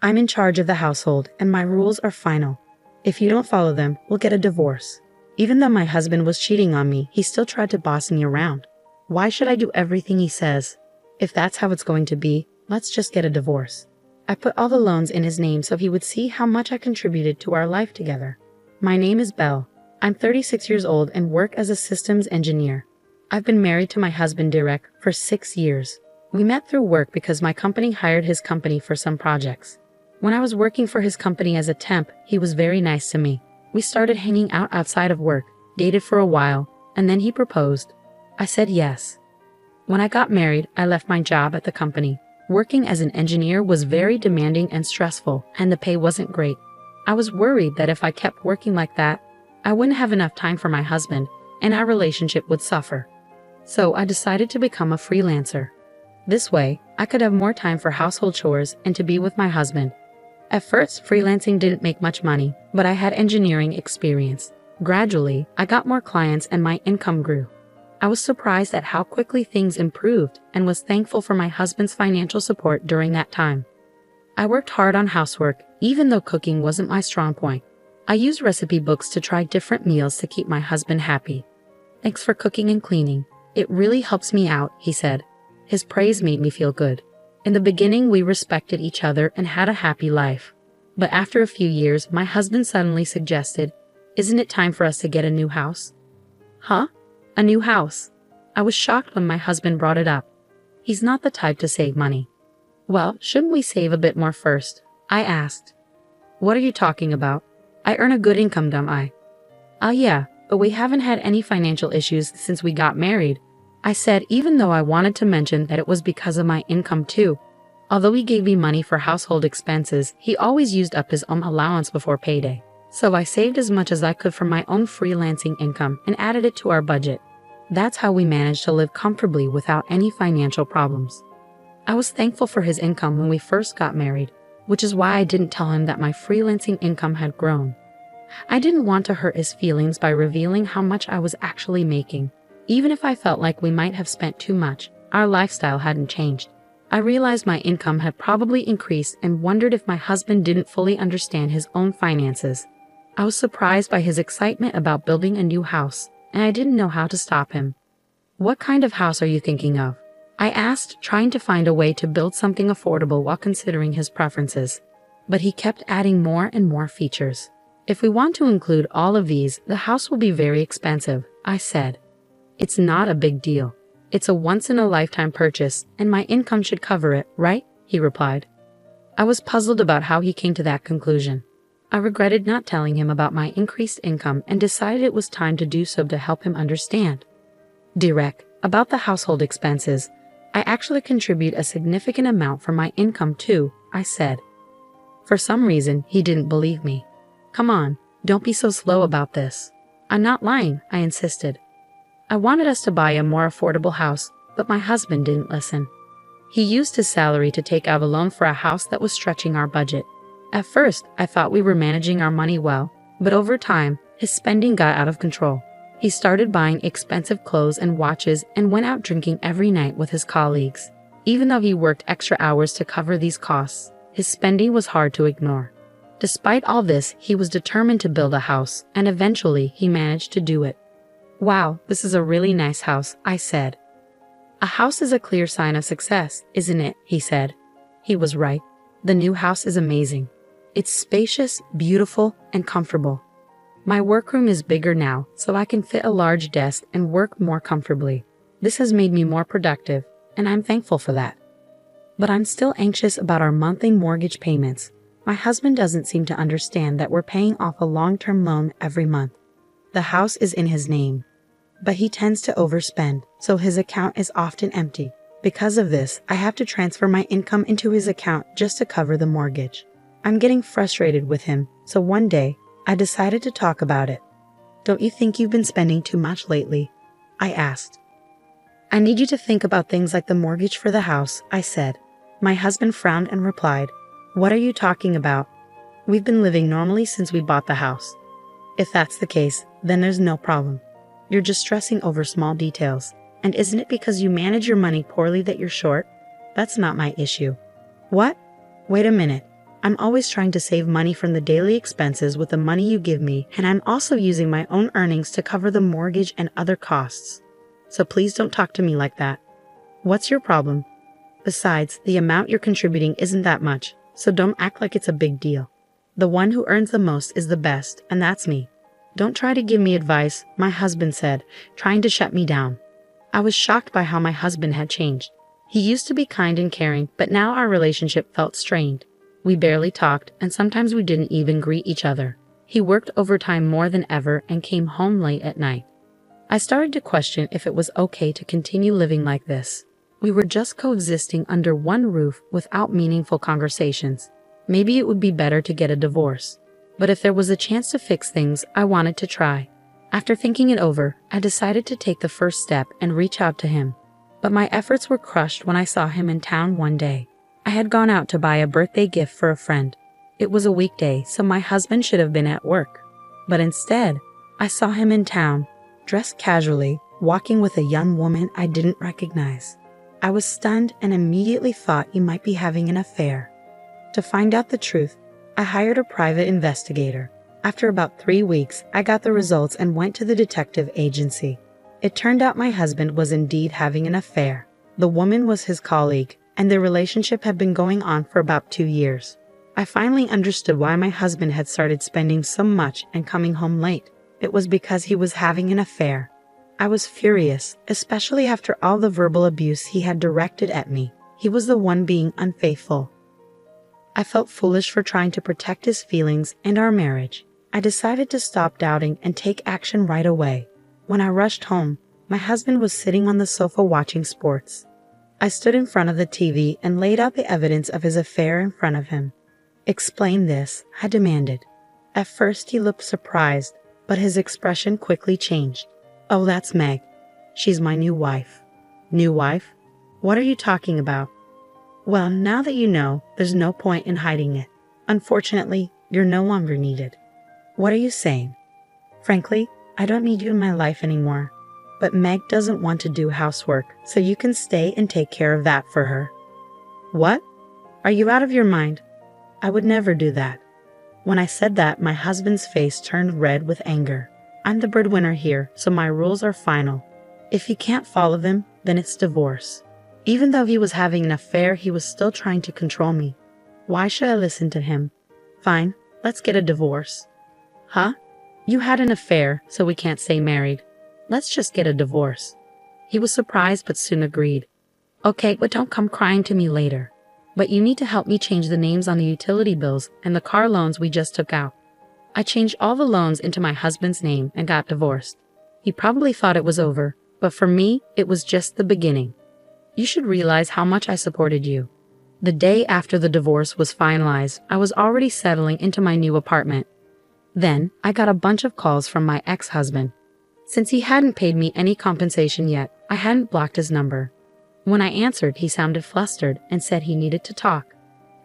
I'm in charge of the household, and my rules are final. If you don't follow them, we'll get a divorce. Even though my husband was cheating on me, he still tried to boss me around. Why should I do everything he says? If that's how it's going to be, let's just get a divorce. I put all the loans in his name so he would see how much I contributed to our life together. My name is Belle. I'm 36 years old and work as a systems engineer. I've been married to my husband Derek for 6 years. We met through work because my company hired his company for some projects. When I was working for his company as a temp, he was very nice to me. We started hanging out outside of work, dated for a while, and then he proposed. I said yes. When I got married, I left my job at the company. Working as an engineer was very demanding and stressful, and the pay wasn't great. I was worried that if I kept working like that, I wouldn't have enough time for my husband, and our relationship would suffer. So I decided to become a freelancer. This way, I could have more time for household chores and to be with my husband. At first, freelancing didn't make much money, but I had engineering experience. Gradually, I got more clients and my income grew. I was surprised at how quickly things improved and was thankful for my husband's financial support during that time. I worked hard on housework, even though cooking wasn't my strong point. I used recipe books to try different meals to keep my husband happy. "Thanks for cooking and cleaning. It really helps me out," he said. His praise made me feel good. In the beginning, we respected each other and had a happy life. But after a few years, my husband suddenly suggested, "Isn't it time for us to get a new house?" Huh? A new house? I was shocked when my husband brought it up. He's not the type to save money. "Well, shouldn't we save a bit more first?" I asked. "What are you talking about? I earn a good income, don't I?" "Oh yeah, but we haven't had any financial issues since we got married," I said, even though I wanted to mention that it was because of my income too. Although he gave me money for household expenses, he always used up his own allowance before payday. So I saved as much as I could from my own freelancing income and added it to our budget. That's how we managed to live comfortably without any financial problems. I was thankful for his income when we first got married, which is why I didn't tell him that my freelancing income had grown. I didn't want to hurt his feelings by revealing how much I was actually making. Even if I felt like we might have spent too much, our lifestyle hadn't changed. I realized my income had probably increased and wondered if my husband didn't fully understand his own finances. I was surprised by his excitement about building a new house, and I didn't know how to stop him. "What kind of house are you thinking of?" I asked, trying to find a way to build something affordable while considering his preferences. But he kept adding more and more features. "If we want to include all of these, the house will be very expensive," I said. "It's not a big deal. It's a once-in-a-lifetime purchase, and my income should cover it, right?" he replied. I was puzzled about how he came to that conclusion. I regretted not telling him about my increased income and decided it was time to do so to help him understand. "Derek, about the household expenses, I actually contribute a significant amount from my income too," I said. For some reason, he didn't believe me. "Come on, don't be so slow about this." "I'm not lying," I insisted. I wanted us to buy a more affordable house, but my husband didn't listen. He used his salary to take out a loan for a house that was stretching our budget. At first, I thought we were managing our money well, but over time, his spending got out of control. He started buying expensive clothes and watches and went out drinking every night with his colleagues. Even though he worked extra hours to cover these costs, his spending was hard to ignore. Despite all this, he was determined to build a house, and eventually he managed to do it. "Wow, this is a really nice house," I said. "A house is a clear sign of success, isn't it?" he said. He was right. The new house is amazing. It's spacious, beautiful, and comfortable. My workroom is bigger now, so I can fit a large desk and work more comfortably. This has made me more productive, and I'm thankful for that. But I'm still anxious about our monthly mortgage payments. My husband doesn't seem to understand that we're paying off a long-term loan every month. The house is in his name, but he tends to overspend, so his account is often empty. Because of this, I have to transfer my income into his account just to cover the mortgage. I'm getting frustrated with him, so one day, I decided to talk about it. "Don't you think you've been spending too much lately?" I asked. "I need you to think about things like the mortgage for the house," I said. My husband frowned and replied, "What are you talking about? We've been living normally since we bought the house." "If that's the case, then there's no problem. You're just stressing over small details. And isn't it because you manage your money poorly that you're short? That's not my issue." "What? Wait a minute. I'm always trying to save money from the daily expenses with the money you give me, and I'm also using my own earnings to cover the mortgage and other costs. So please don't talk to me like that. What's your problem? Besides, the amount you're contributing isn't that much, so don't act like it's a big deal. The one who earns the most is the best, and that's me. Don't try to give me advice, my husband said, trying to shut me down. I was shocked by how my husband had changed. He used to be kind and caring, but now our relationship felt strained. We barely talked, and sometimes we didn't even greet each other. He worked overtime more than ever and came home late at night. I started to question if it was okay to continue living like this. We were just coexisting under one roof without meaningful conversations. Maybe it would be better to get a divorce. But if there was a chance to fix things, I wanted to try. After thinking it over, I decided to take the first step and reach out to him. But my efforts were crushed when I saw him in town one day. I had gone out to buy a birthday gift for a friend. It was a weekday, so my husband should have been at work. But instead, I saw him in town, dressed casually, walking with a young woman I didn't recognize. I was stunned and immediately thought he might be having an affair. To find out the truth, I hired a private investigator. After about 3 weeks, I got the results and went to the detective agency. It turned out my husband was indeed having an affair. The woman was his colleague, and their relationship had been going on for about 2 years. I finally understood why my husband had started spending so much and coming home late. It was because he was having an affair. I was furious, especially after all the verbal abuse he had directed at me. He was the one being unfaithful. I felt foolish for trying to protect his feelings and our marriage. I decided to stop doubting and take action right away. When I rushed home, my husband was sitting on the sofa watching sports. I stood in front of the TV and laid out the evidence of his affair in front of him. "Explain this," I demanded. At first he looked surprised, but his expression quickly changed. "Oh, that's Meg. She's my new wife." "New wife? What are you talking about?" "Well, now that you know, there's no point in hiding it. Unfortunately, you're no longer needed." "What are you saying?" "Frankly, I don't need you in my life anymore. But Meg doesn't want to do housework, so you can stay and take care of that for her." "What? Are you out of your mind?" "I would never do that." When I said that, my husband's face turned red with anger. "I'm the breadwinner here, so my rules are final. If he can't follow them, then it's divorce." Even though he was having an affair, he was still trying to control me. Why should I listen to him? "Fine, let's get a divorce." "Huh? You had an affair, so we can't stay married. Let's just get a divorce." He was surprised but soon agreed. "Okay, but don't come crying to me later. But you need to help me change the names on the utility bills and the car loans we just took out." I changed all the loans into my husband's name and got divorced. He probably thought it was over, but for me, it was just the beginning. You should realize how much I supported you. The day after the divorce was finalized, I was already settling into my new apartment. Then, I got a bunch of calls from my ex-husband. Since he hadn't paid me any compensation yet, I hadn't blocked his number. When I answered, he sounded flustered and said he needed to talk.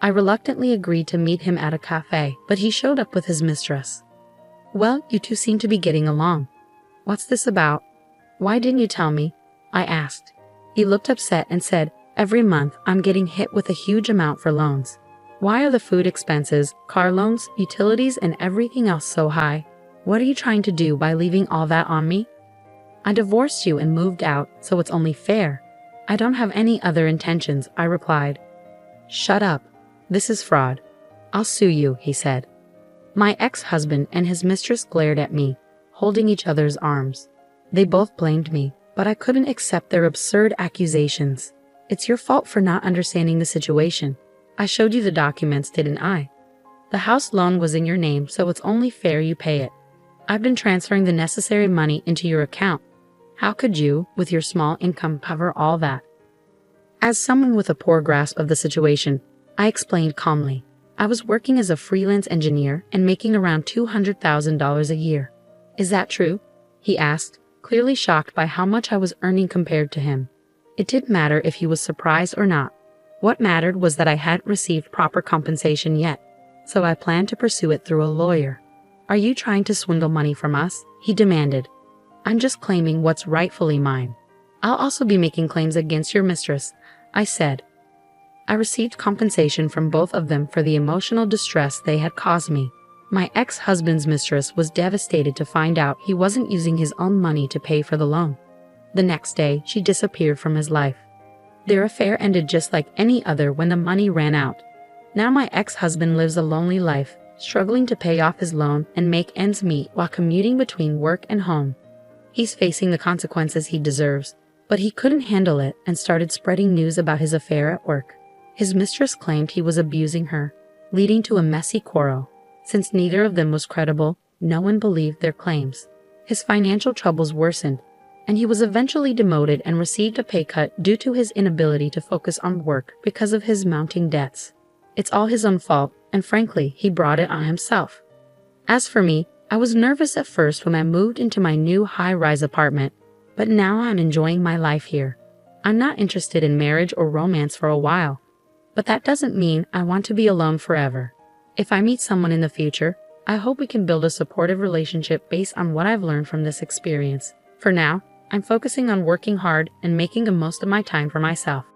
I reluctantly agreed to meet him at a cafe, but he showed up with his mistress. "Well, you two seem to be getting along. What's this about? Why didn't you tell me?" I asked. He looked upset and said, "Every month, I'm getting hit with a huge amount for loans. Why are the food expenses, car loans, utilities, and everything else so high? What are you trying to do by leaving all that on me? I divorced you and moved out, so it's only fair. I don't have any other intentions," I replied. "Shut up. This is fraud. I'll sue you," he said. My ex-husband and his mistress glared at me, holding each other's arms. They both blamed me, but I couldn't accept their absurd accusations. "It's your fault for not understanding the situation. I showed you the documents, didn't I? The house loan was in your name, so it's only fair you pay it. I've been transferring the necessary money into your account. How could you, with your small income, cover all that?" As someone with a poor grasp of the situation, I explained calmly. I was working as a freelance engineer and making around $200,000 a year. "Is that true?" he asked, clearly shocked by how much I was earning compared to him. It didn't matter if he was surprised or not. What mattered was that I hadn't received proper compensation yet, so I planned to pursue it through a lawyer. "Are you trying to swindle money from us?" he demanded. "I'm just claiming what's rightfully mine. I'll also be making claims against your mistress," I said. I received compensation from both of them for the emotional distress they had caused me. My ex-husband's mistress was devastated to find out he wasn't using his own money to pay for the loan. The next day, she disappeared from his life. Their affair ended just like any other when the money ran out. Now my ex-husband lives a lonely life, struggling to pay off his loan and make ends meet while commuting between work and home. He's facing the consequences he deserves, but he couldn't handle it and started spreading news about his affair at work. His mistress claimed he was abusing her, leading to a messy quarrel. Since neither of them was credible, no one believed their claims. His financial troubles worsened, and he was eventually demoted and received a pay cut due to his inability to focus on work because of his mounting debts. It's all his own fault, and frankly, he brought it on himself. As for me, I was nervous at first when I moved into my new high-rise apartment, but now I'm enjoying my life here. I'm not interested in marriage or romance for a while, but that doesn't mean I want to be alone forever. If I meet someone in the future, I hope we can build a supportive relationship based on what I've learned from this experience. For now, I'm focusing on working hard and making the most of my time for myself.